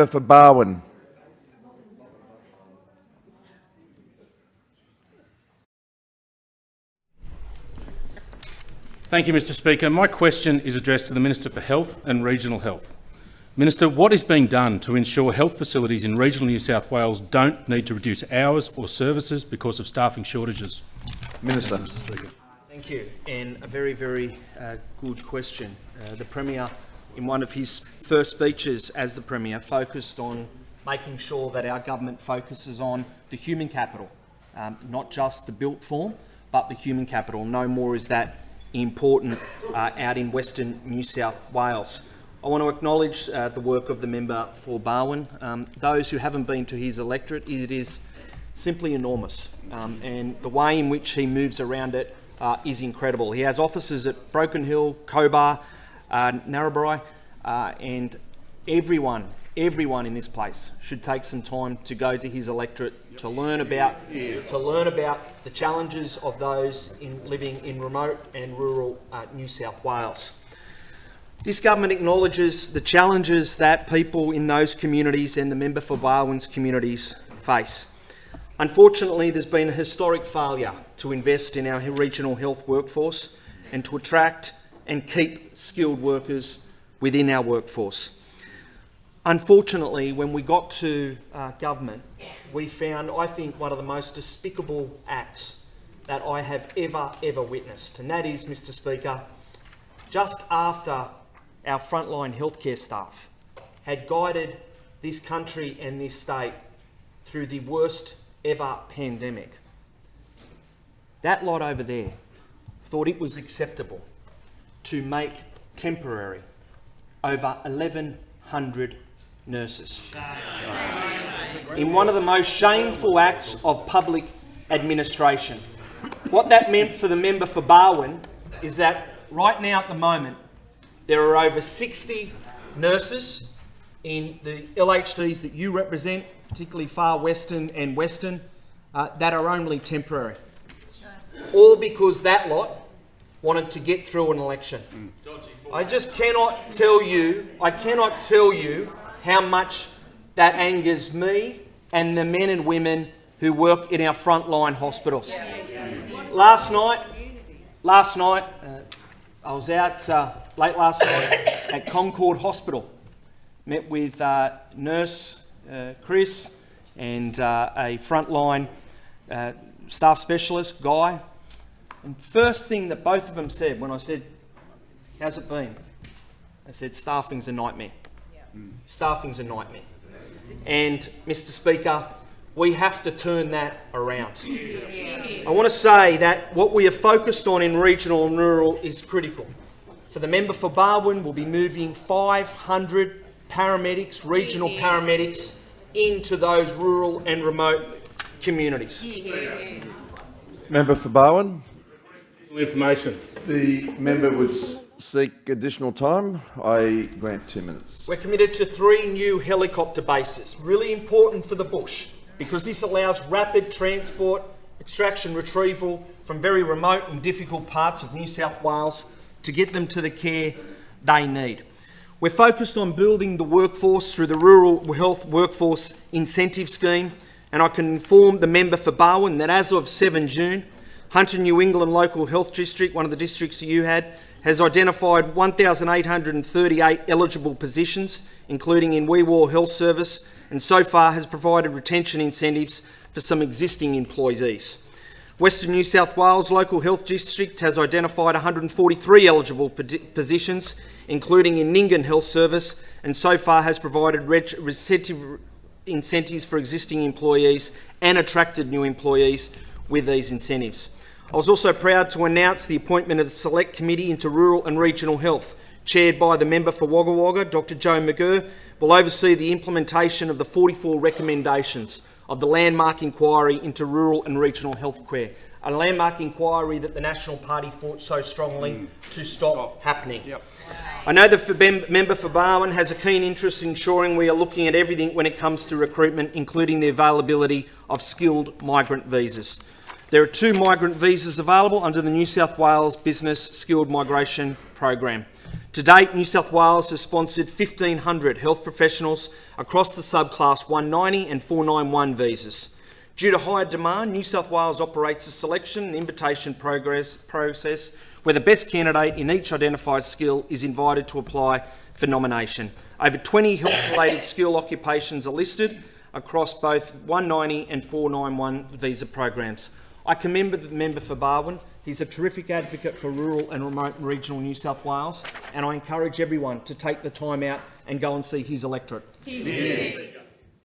for Barwon. Thank you, Mr Speaker. My question is addressed to the Minister for Health and Regional Health. Minister, what is being done to ensure health facilities in regional New South Wales don't need to reduce hours or services because of staffing shortages? Minister. Mr Speaker. Thank you, and a very, very good question. The Premier, in one of his first speeches as the Premier, focused on making sure that our government focuses on the human capital, not just the built form, but the human capital. No more is that important out in Western New South Wales. I want to acknowledge the work of the member for Barwon. Those who haven't been to his electorate, it is simply enormous, and the way in which he moves around it is incredible. He has offices at Broken Hill, Cobar, Narrabri, and everyone in this place should take some time to go to his electorate to learn about the challenges of those living in remote and rural New South Wales. This government acknowledges the challenges that people in those communities and the member for Barwon's communities face. Unfortunately, there's been a historic failure to invest in our regional health workforce and to attract and keep skilled workers within our workforce. Unfortunately, when we got to government, we found, I think, one of the most despicable acts that I have ever witnessed, and that is, Mr Speaker, just after our frontline healthcare staff had guided this country and this state through the worst ever pandemic, that lot over there thought it was acceptable to make temporary over 1,100 nurses in one of the most shameful acts of public administration. What that meant for the member for Barwon is that right now at the moment there are over 60 nurses in the LHDs that you represent, particularly Far Western and Western, that are only temporary. All because that lot wanted to get through an election. I just cannot tell you how much that angers me and the men and women who work in our frontline hospitals. Last night, I was out late last night at Concord Hospital, met with nurse Chris and a frontline staff specialist, Guy. And first thing that both of them said when I said, "How's it been?" They said, "Staffing's a nightmare." Staffing's a nightmare. And Mr Speaker, we have to turn that around. I want to say that what we are focused on in regional and rural is critical. For the member for Barwon, we'll be moving 500 paramedics, regional paramedics, into those rural and remote communities. Member for Barwon. Information. The member would seek additional time. I grant 2 minutes. We're committed to 3 new helicopter bases, really important for the bush, because this allows rapid transport, extraction, retrieval from very remote and difficult parts of New South Wales to get them to the care they need. We're focused on building the workforce through the Rural Health Workforce Incentive Scheme, and I can inform the member for Barwon that as of 7 June, Hunter New England Local Health District, one of the districts that you had, has identified 1,838 eligible positions, including in Wee Waa Health Service, and so far has provided retention incentives for some existing employees. Western New South Wales Local Health District has identified 143 eligible positions, including in Nyngan Health Service, and so far has provided retention incentives for existing employees and attracted new employees with these incentives. I was also proud to announce the appointment of the Select Committee into Rural and Regional Health, chaired by the member for Wagga Wagga, Dr Joe McGurr, will oversee the implementation of the 44 recommendations of the landmark inquiry into rural and regional health care, a landmark inquiry that the National Party fought so strongly to stop happening. Yep. I know the member for Barwon has a keen interest in ensuring we are looking at everything when it comes to recruitment, including the availability of skilled migrant visas. There are 2 migrant visas available under the New South Wales Business Skilled Migration Program. To date, New South Wales has sponsored 1,500 health professionals across the subclass 190 and 491 visas. Due to higher demand, New South Wales operates a selection and invitation process where the best candidate in each identified skill is invited to apply for nomination. Over 20 health-related skill occupations are listed across both 190 and 491 visa programs. I commend the member for Barwon. He's a terrific advocate for rural and remote and regional New South Wales, and I encourage everyone to take the time out and go and see his electorate.